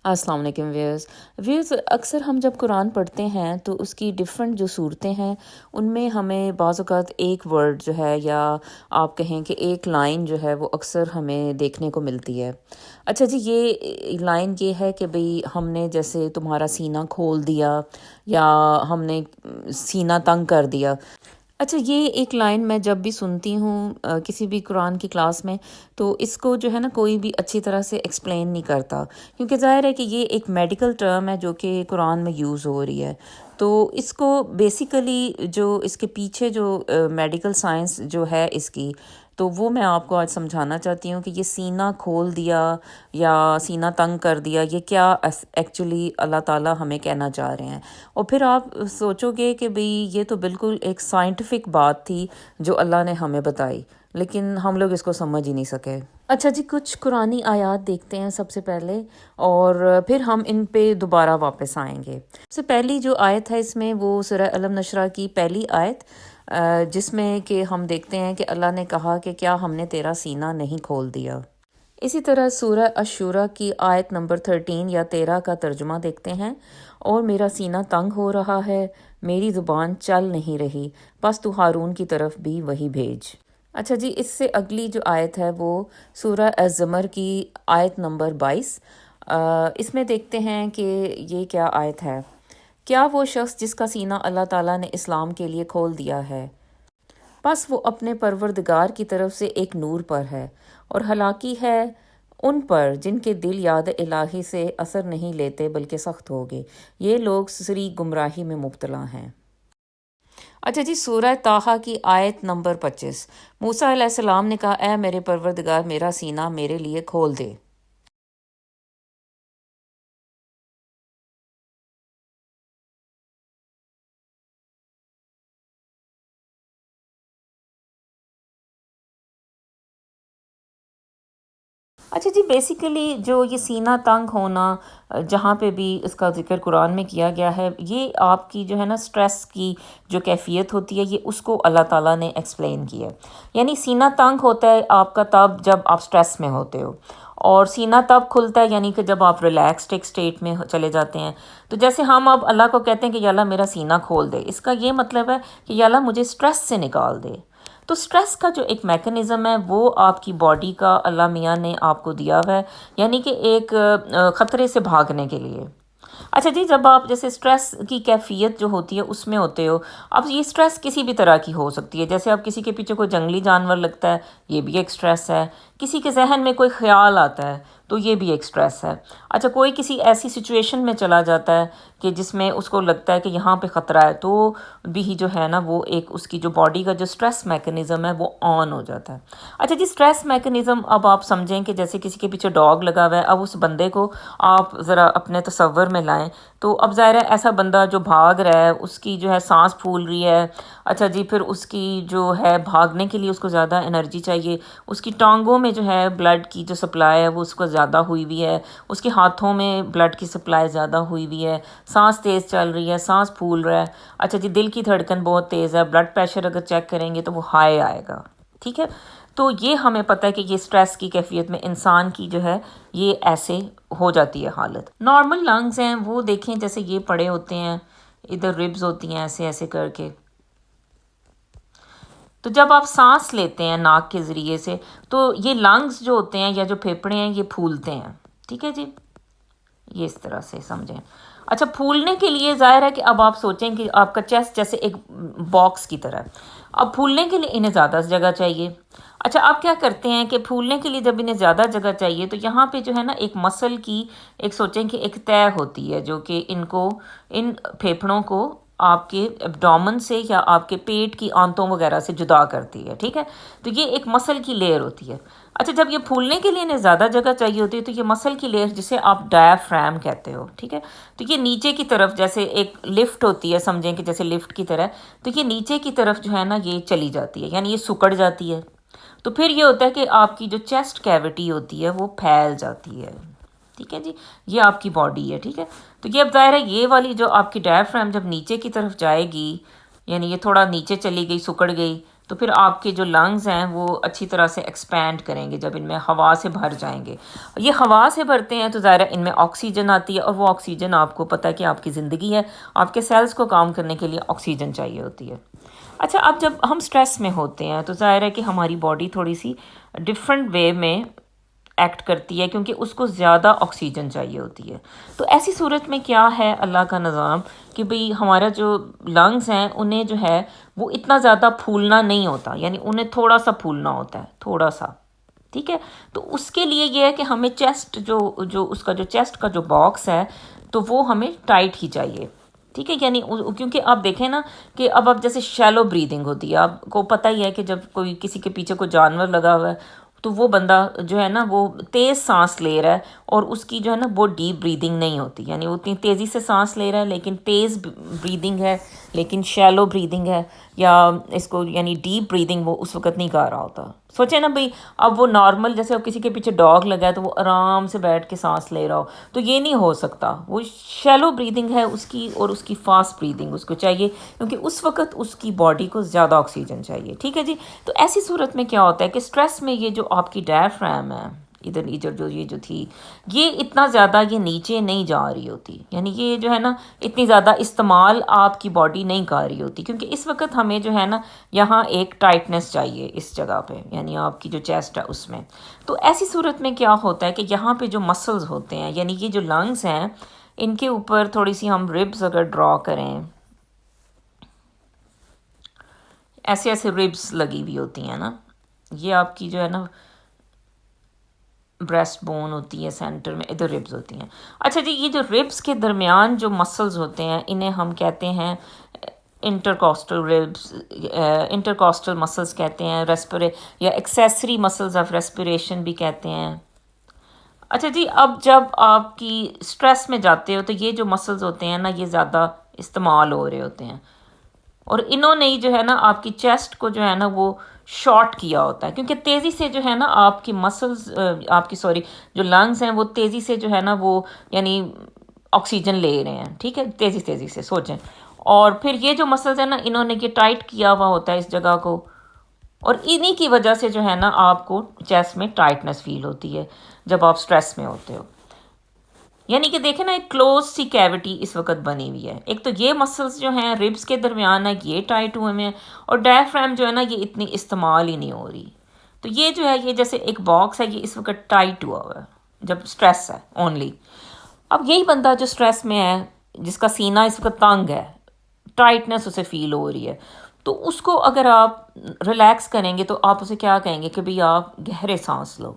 السلام علیکم ویئرز اکثر ہم جب قرآن پڑھتے ہیں تو اس کی ڈفرینٹ جو صورتیں ہیں ان میں ہمیں بعض اوقات ایک ورڈ جو ہے یا آپ کہیں کہ ایک لائن جو ہے وہ اکثر ہمیں دیکھنے کو ملتی ہے۔ اچھا جی، یہ لائن یہ ہے کہ بھئی ہم نے جیسے تمہارا سینہ کھول دیا یا ہم نے سینہ تنگ کر دیا۔ اچھا، یہ ایک لائن میں جب بھی سنتی ہوں کسی بھی قرآن کی کلاس میں، تو اس کو جو ہے نا کوئی بھی اچھی طرح سے ایکسپلین نہیں کرتا، کیونکہ ظاہر ہے کہ یہ ایک میڈیکل ٹرم ہے جو کہ قرآن میں یوز ہو رہی ہے۔ تو اس کو بیسیکلی جو اس کے پیچھے جو میڈیکل سائنس جو ہے اس کی، تو وہ میں آپ کو آج سمجھانا چاہتی ہوں کہ یہ سینہ کھول دیا یا سینہ تنگ کر دیا، یہ کیا ایکچولی اللہ تعالیٰ ہمیں کہنا چاہ رہے ہیں۔ اور پھر آپ سوچو گے کہ بھئی یہ تو بالکل ایک سائنٹیفک بات تھی جو اللہ نے ہمیں بتائی، لیکن ہم لوگ اس کو سمجھ ہی نہیں سکے۔ اچھا جی، کچھ قرآنی آیات دیکھتے ہیں سب سے پہلے، اور پھر ہم ان پہ دوبارہ واپس آئیں گے۔ سب سے پہلی جو آیت ہے اس میں وہ سورہ الم نشرح کی پہلی آیت، جس میں کہ ہم دیکھتے ہیں کہ اللہ نے کہا کہ کیا ہم نے تیرا سینہ نہیں کھول دیا۔ اسی طرح سورہ الشورى کی آیت نمبر 13 یا 13 کا ترجمہ دیکھتے ہیں، اور میرا سینہ تنگ ہو رہا ہے، میری زبان چل نہیں رہی، بس تو ہارون کی طرف بھی وہی بھیج۔ اچھا جی، اس سے اگلی جو آیت ہے وہ سورہ الزمر کی آیت نمبر 22۔ اس میں دیکھتے ہیں کہ یہ کیا آیت ہے۔ کیا وہ شخص جس کا سینہ اللہ تعالیٰ نے اسلام کے لیے کھول دیا ہے، بس وہ اپنے پروردگار کی طرف سے ایک نور پر ہے، اور ہلاکی ہے ان پر جن کے دل یاد الہی سے اثر نہیں لیتے بلکہ سخت ہو گئے، یہ لوگ سری گمراہی میں مبتلا ہیں۔ اچھا جی، سورہ طٰہٰ کی آیت نمبر 25۔ موسیٰ علیہ السلام نے کہا، اے میرے پروردگار، میرا سینہ میرے لیے کھول دے۔ اچھا جی، بیسیکلی جو یہ سینہ تنگ ہونا جہاں پہ بھی اس کا ذکر قرآن میں کیا گیا ہے، یہ آپ کی جو ہے نا سٹریس کی جو کیفیت ہوتی ہے، یہ اس کو اللہ تعالیٰ نے ایکسپلین کیا ہے۔ یعنی سینہ تنگ ہوتا ہے آپ کا تب جب آپ سٹریس میں ہوتے ہو، اور سینہ تب کھلتا ہے یعنی کہ جب آپ ریلیکسڈ ایک سٹیٹ میں چلے جاتے ہیں۔ تو جیسے ہم اب اللہ کو کہتے ہیں کہ یا اللہ میرا سینہ کھول دے، اس کا یہ مطلب ہے کہ یا اللہ مجھے سٹریس سے نکال دے۔ تو سٹریس کا جو ایک میکنزم ہے وہ آپ کی باڈی کا اللہ میاں نے آپ کو دیا ہوا ہے، یعنی کہ ایک خطرے سے بھاگنے کے لیے۔ اچھا جی، جب آپ جیسے سٹریس کی کیفیت جو ہوتی ہے اس میں ہوتے ہو، اب یہ سٹریس کسی بھی طرح کی ہو سکتی ہے، جیسے اب کسی کے پیچھے کوئی جنگلی جانور لگتا ہے، یہ بھی ایک سٹریس ہے۔ کسی کے ذہن میں کوئی خیال آتا ہے تو یہ بھی ایک سٹریس ہے۔ اچھا، کوئی کسی ایسی سچویشن میں چلا جاتا ہے کہ جس میں اس کو لگتا ہے کہ یہاں پہ خطرہ ہے، تو بھی جو ہے نا وہ ایک اس کی جو باڈی کا جو سٹریس میکنزم ہے وہ آن ہو جاتا ہے۔ اچھا جی، سٹریس میکنزم اب آپ سمجھیں کہ جیسے کسی کے پیچھے ڈاگ لگا ہوا ہے، اب اس بندے کو آپ ذرا اپنے تصور میں لائیں، تو اب ظاہر ہے ایسا بندہ جو بھاگ رہا ہے، اس کی جو ہے سانس پھول رہی ہے۔ اچھا جی، پھر اس کی جو ہے بھاگنے کے لیے اس کو زیادہ انرجی چاہیے، اس کی ٹانگوں میں جو ہے بلڈ کی جو سپلائی ہے وہ اس کو زیادہ ہوئی ہوئی ہے، اس کے ہاتھوں میں بلڈ کی سپلائی زیادہ ہوئی ہوئی ہے، سانس تیز چل رہی ہے، سانس پھول رہا ہے۔ اچھا جی، دل کی دھڑکن بہت تیز ہے، بلڈ پریشر اگر چیک کریں گے تو وہ ہائی آئے گا، ٹھیک ہے۔ تو یہ ہمیں پتہ ہے کہ یہ سٹریس کی کیفیت میں انسان کی جو ہے یہ ایسے ہو جاتی ہے حالت۔ نارمل لنگز ہیں وہ دیکھیں جیسے یہ پڑے ہوتے ہیں، ادھر ربز ہوتی ہیں ایسے ایسے کر کے۔ تو جب آپ سانس لیتے ہیں ناک کے ذریعے سے تو یہ لنگز جو ہوتے ہیں یا جو پھیپھڑے ہیں یہ پھولتے ہیں، ٹھیک ہے جی، یہ اس طرح سے سمجھیں۔ اچھا، پھولنے کے لیے ظاہر ہے کہ اب آپ سوچیں کہ آپ کا چیسٹ جیسے ایک باکس کی طرح ہے، اب پھولنے کے لیے انہیں زیادہ جگہ چاہیے۔ اچھا، اب کیا کرتے ہیں کہ پھولنے کے لیے جب انہیں زیادہ جگہ چاہیے تو یہاں پہ جو ہے نا ایک مسل کی ایک سوچیں کہ ایک تہ ہوتی ہے جو کہ ان پھیپھڑوں کو آپ کے ایبڈومن سے یا آپ کے پیٹ کی آنتوں وغیرہ سے جدا کرتی ہے، ٹھیک ہے۔ تو یہ ایک مسل کی لیئر ہوتی ہے۔ اچھا، جب یہ پھولنے کے لیے انہیں زیادہ جگہ چاہیے ہوتی ہے تو یہ مسل کی لیئر جسے آپ ڈایافرام کہتے ہو، ٹھیک ہے، تو یہ نیچے کی طرف جیسے ایک لفٹ ہوتی ہے، سمجھیں کہ جیسے لفٹ کی طرح، تو یہ نیچے کی طرف جو ہے نا یہ چلی جاتی ہے، یعنی یہ سکڑ جاتی ہے۔ تو پھر یہ ہوتا ہے کہ آپ کی جو چیسٹ کیوٹی ہوتی ہے وہ پھیل جاتی ہے، ٹھیک ہے جی، یہ آپ کی باڈی ہے، ٹھیک ہے۔ تو یہ اب ظاہر ہے یہ والی جو آپ کی ڈایافرام جب نیچے کی طرف جائے گی، یعنی یہ تھوڑا نیچے چلی گئی، سکڑ گئی، تو پھر آپ کے جو لنگز ہیں وہ اچھی طرح سے ایکسپینڈ کریں گے جب ان میں ہوا سے بھر جائیں گے. یہ ہوا سے بھرتے ہیں تو ظاہر ہے ان میں آکسیجن آتی ہے، اور وہ آکسیجن آپ کو پتہ ہے کہ آپ کی زندگی ہے، آپ کے سیلز کو کام کرنے کے لیے آکسیجن چاہیے ہوتی ہے. اچھا، اب جب ہم سٹریس میں ہوتے ہیں تو ظاہر ہے کہ ہماری باڈی تھوڑی سی ڈفرینٹ وے میں ایکٹ کرتی ہے، کیونکہ اس کو زیادہ آکسیجن چاہیے ہوتی ہے. تو ایسی صورت میں کیا ہے اللہ کا نظام کہ بھئی ہمارا جو لنگز ہیں انہیں جو ہے وہ اتنا زیادہ پھولنا نہیں ہوتا، یعنی انہیں تھوڑا سا پھولنا ہوتا ہے، تھوڑا سا. ٹھیک ہے، تو اس کے لیے یہ ہے کہ ہمیں چیسٹ جو اس کا جو چیسٹ کا جو باکس ہے تو وہ ہمیں ٹائٹ ہی چاہیے. ٹھیک ہے، یعنی کیونکہ آپ دیکھیں نا کہ اب جیسے شیلو بریدنگ ہوتی ہے، آپ کو پتہ ہی ہے کہ جب کوئی کسی کے پیچھے کوئی جانور لگا ہوا ہے تو وہ بندہ جو ہے نا وہ تیز سانس لے رہا ہے، اور اس کی جو ہے نا وہ ڈیپ بریدنگ نہیں ہوتی، یعنی وہ اتنی تیزی سے سانس لے رہا ہے لیکن تیز بریدنگ ہے، لیکن شیلو بریدنگ ہے، یا اس کو یعنی ڈیپ بریدنگ وہ اس وقت نہیں کر رہا ہوتا. سوچیں نا بھئی، اب وہ نارمل جیسے اب کسی کے پیچھے ڈاگ لگا ہے تو وہ آرام سے بیٹھ کے سانس لے رہا ہو، تو یہ نہیں ہو سکتا. وہ شیلو بریدنگ ہے اس کی، اور اس کی فاسٹ بریدنگ اس کو چاہیے، کیونکہ اس وقت اس کی باڈی کو زیادہ آکسیجن چاہیے. ٹھیک ہے جی. تو ایسی صورت میں کیا ہوتا ہے کہ سٹریس میں یہ جو آپ کی ڈائفرام ہے ادھر جو تھی، یہ اتنا زیادہ یہ نیچے نہیں جا رہی ہوتی، یعنی یہ جو ہے نا اتنی زیادہ استعمال آپ کی باڈی نہیں کر رہی ہوتی، کیونکہ اس وقت ہمیں جو ہے نا یہاں ایک ٹائٹنس چاہیے اس جگہ پہ، یعنی آپ کی جو چیسٹ ہے اس میں. تو ایسی صورت میں کیا ہوتا ہے کہ یہاں پہ جو مسلز ہوتے ہیں، یعنی یہ جو لنگز ہیں، ان کے اوپر تھوڑی سی ہم ربز اگر ڈرا کریں، ایسے ایسے ربز لگی ہوئی ہوتی ہیں نا، یہ آپ کی جو ہے نا بریسٹ بون ہوتی ہے سینٹر میں، ادھر ربز ہوتی ہیں. اچھا جی، یہ جو ربز کے درمیان جو مسلز ہوتے ہیں انہیں ہم کہتے ہیں انٹرکوسٹل ربز، انٹرکوسٹل مسلز کہتے ہیں، یا ایکسیسری مسلز آف ریسپریشن بھی کہتے ہیں. اچھا جی، اب جب آپ کی سٹریس میں جاتے ہو تو یہ جو مسلز ہوتے ہیں نا یہ زیادہ استعمال ہو رہے ہوتے ہیں، اور انہوں نے جو ہے نا آپ کی چیسٹ کو جو ہے نا وہ شارٹ کیا ہوتا ہے، کیونکہ تیزی سے جو ہے نا آپ کی مسلز، آپ کی جو لنگز ہیں وہ تیزی سے جو ہے نا وہ یعنی آکسیجن لے رہے ہیں. ٹھیک ہے، تیزی سے سوچیں. اور پھر یہ جو مسلز ہیں نا انہوں نے یہ ٹائٹ کیا ہوا ہوتا ہے اس جگہ کو، اور انہی کی وجہ سے جو ہے نا آپ کو چیسٹ میں ٹائٹنس فیل ہوتی ہے جب آپ سٹریس میں ہوتے ہو. یعنی کہ دیکھیں نا ایک کلوز سی کیوٹی اس وقت بنی ہوئی ہے. ایک تو یہ مسلز جو ہیں ربز کے درمیان ہے یہ ٹائٹ ہوئے ہیں، اور ڈائفرام جو ہے نا یہ اتنی استعمال ہی نہیں ہو رہی. تو یہ جو ہے یہ جیسے ایک باکس ہے، یہ اس وقت ٹائٹ ہوا ہوا ہے جب سٹریس ہے اونلی. اب یہی بندہ جو سٹریس میں ہے، جس کا سینہ اس وقت تنگ ہے، ٹائٹنس اسے فیل ہو رہی ہے، تو اس کو اگر آپ ریلیکس کریں گے تو آپ اسے کیا کہیں گے کہ بھئی آپ گہرے سانس لو.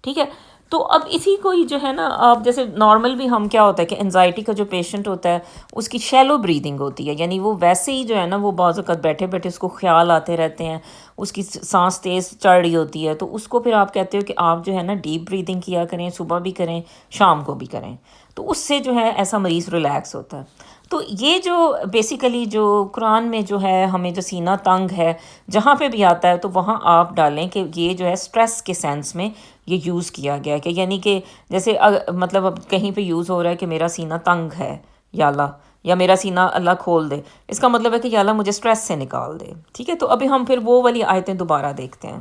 ٹھیک ہے. تو اب اسی کو ہی جو ہے نا آپ جیسے نارمل بھی ہم کیا ہوتا ہے کہ انزائٹی کا جو پیشنٹ ہوتا ہے اس کی شیلو بریدنگ ہوتی ہے، یعنی وہ ویسے ہی جو ہے نا وہ بعض اوقات بیٹھے بیٹھے اس کو خیال آتے رہتے ہیں، اس کی سانس تیز چڑھ رہی ہوتی ہے، تو اس کو پھر آپ کہتے ہو کہ آپ جو ہے نا ڈیپ بریدنگ کیا کریں، صبح بھی کریں شام کو بھی کریں، تو اس سے جو ہے ایسا مریض ریلیکس ہوتا ہے. تو یہ جو بیسیکلی جو قرآن میں جو ہے ہمیں جو سینہ تنگ ہے جہاں پہ بھی آتا ہے تو وہاں آپ ڈالیں کہ یہ جو ہے سٹریس کے سینس میں یہ یوز کیا گیا ہے، کہ یعنی کہ جیسے مطلب اب کہیں پہ یوز ہو رہا ہے کہ میرا سینہ تنگ ہے یا اللہ، یا میرا سینہ اللہ کھول دے، اس کا مطلب ہے کہ یا اللہ مجھے سٹریس سے نکال دے. ٹھیک ہے. تو ابھی ہم پھر وہ والی آیتیں دوبارہ دیکھتے ہیں.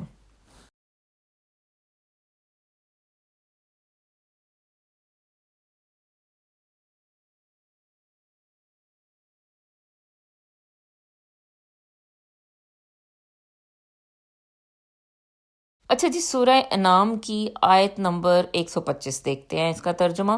اچھا جی، سورہ انعام کی آیت نمبر 125 دیکھتے ہیں اس کا ترجمہ.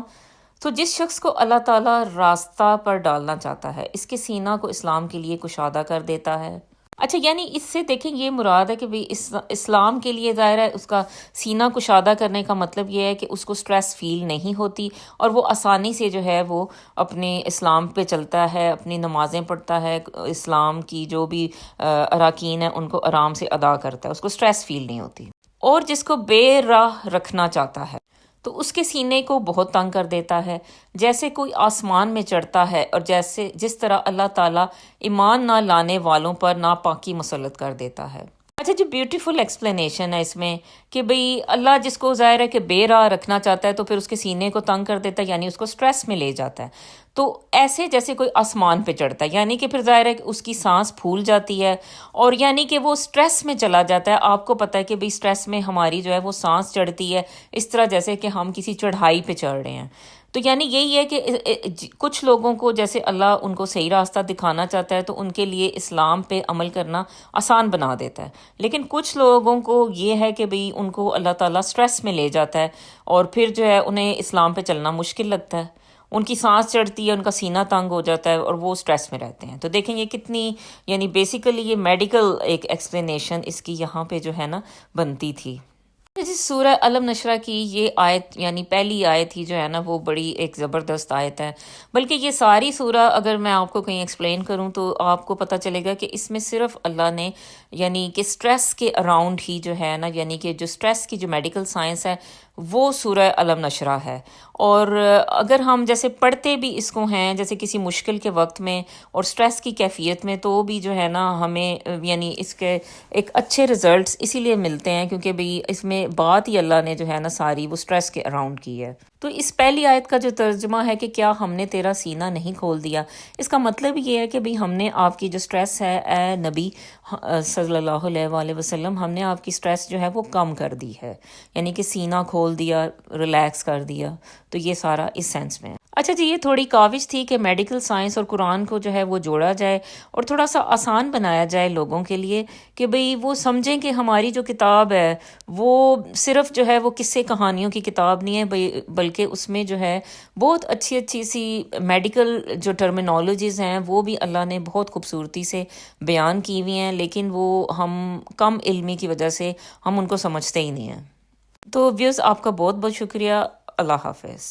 تو جس شخص کو اللہ تعالیٰ راستہ پر ڈالنا چاہتا ہے اس کے سینہ کو اسلام کے لیے کشادہ کر دیتا ہے. اچھا، یعنی اس سے دیکھیں یہ مراد ہے کہ بھی اسلام کے لیے ظاہر ہے اس کا سینہ کشادہ کرنے کا مطلب یہ ہے کہ اس کو سٹریس فیل نہیں ہوتی، اور وہ آسانی سے جو ہے وہ اپنے اسلام پہ چلتا ہے، اپنی نمازیں پڑھتا ہے، اسلام کی جو بھی اراکین ہیں ان کو آرام سے ادا کرتا ہے، اس کو سٹریس فیل نہیں ہوتی. اور جس کو بے راہ رکھنا چاہتا ہے تو اس کے سینے کو بہت تنگ کر دیتا ہے، جیسے کوئی آسمان میں چڑھتا ہے، اور جس طرح اللہ تعالیٰ ایمان نہ لانے والوں پر ناپاکی مسلط کر دیتا ہے. اچھا جی، بیوٹیفل ایکسپلینیشن ہے اس میں کہ بھئی اللہ جس کو ظاہر ہے کہ بے راہ رکھنا چاہتا ہے تو پھر اس کے سینے کو تنگ کر دیتا ہے، یعنی اس کو سٹریس میں لے جاتا ہے. تو ایسے جیسے کوئی آسمان پہ چڑھتا ہے، یعنی کہ پھر ظاہر ہے کہ اس کی سانس پھول جاتی ہے، اور یعنی کہ وہ سٹریس میں چلا جاتا ہے. آپ کو پتہ ہے کہ بھئی سٹریس میں ہماری جو ہے وہ سانس چڑھتی ہے، اس طرح جیسے کہ ہم کسی چڑھائی پہ چڑھ رہے ہیں. تو یعنی یہی ہے کہ کچھ لوگوں کو جیسے اللہ ان کو صحیح راستہ دکھانا چاہتا ہے تو ان کے لیے اسلام پہ عمل کرنا آسان بنا دیتا ہے، لیکن کچھ لوگوں کو یہ ہے کہ بھئی ان کو اللہ تعالیٰ سٹریس میں لے جاتا ہے، اور پھر جو ہے انہیں اسلام پہ چلنا مشکل لگتا ہے. ان کی سانس چڑھتی ہے، ان کا سینہ تنگ ہو جاتا ہے، اور وہ سٹریس میں رہتے ہیں. تو دیکھیں یہ کتنی، یعنی بیسیکلی یہ میڈیکل ایک ایکسپلینیشن اس کی یہاں پہ جو ہے نا بنتی تھی. جی، سورہ علم نشرہ کی یہ آیت، یعنی پہلی آیت ہی جو ہے نا وہ بڑی ایک زبردست آیت ہے. بلکہ یہ ساری سورہ اگر میں آپ کو کہیں ایکسپلین کروں تو آپ کو پتہ چلے گا کہ اس میں صرف اللہ نے یعنی کہ سٹریس کے اراؤنڈ ہی جو ہے نا، یعنی کہ جو سٹریس کی جو میڈیکل سائنس ہے وہ سورہ علم نشرہ ہے. اور اگر ہم جیسے پڑھتے بھی اس کو ہیں جیسے کسی مشکل کے وقت میں اور سٹریس کی کیفیت میں، تو بھی جو ہے نا ہمیں یعنی اس کے ایک اچھے رزلٹس اسی لیے ملتے ہیں کیونکہ بھئی اس میں بات ہی اللہ نے جو ہے نا ساری وہ سٹریس کے اراؤنڈ کی ہے. تو اس پہلی آیت کا جو ترجمہ ہے کہ کیا ہم نے تیرا سینہ نہیں کھول دیا، اس کا مطلب یہ ہے کہ بھئی ہم نے آپ کی جو سٹریس ہے اے نبی صلی اللہ علیہ وآلہ وسلم، ہم نے آپ کی سٹریس جو ہے وہ کم کر دی ہے، یعنی کہ سینہ کھول دیا، ریلیکس کر دیا. تو یہ سارا اس سینس میں ہے. اچھا جی، یہ تھوڑی کاوش تھی کہ میڈیکل سائنس اور قرآن کو جو ہے وہ جوڑا جائے اور تھوڑا سا آسان بنایا جائے لوگوں کے لیے کہ بھئی وہ سمجھیں کہ ہماری جو کتاب ہے وہ صرف جو ہے وہ قصے کہانیوں کی کتاب نہیں ہے، بلکہ اس میں جو ہے بہت اچھی اچھی سی میڈیکل جو ٹرمینالوجیز ہیں وہ بھی اللہ نے بہت خوبصورتی سے بیان کی ہوئی ہیں، لیکن وہ ہم کم علمی کی وجہ سے ہم ان کو سمجھتے ہی نہیں ہیں. تو ویوز، آپ کا بہت بہت شکریہ. اللہ حافظ.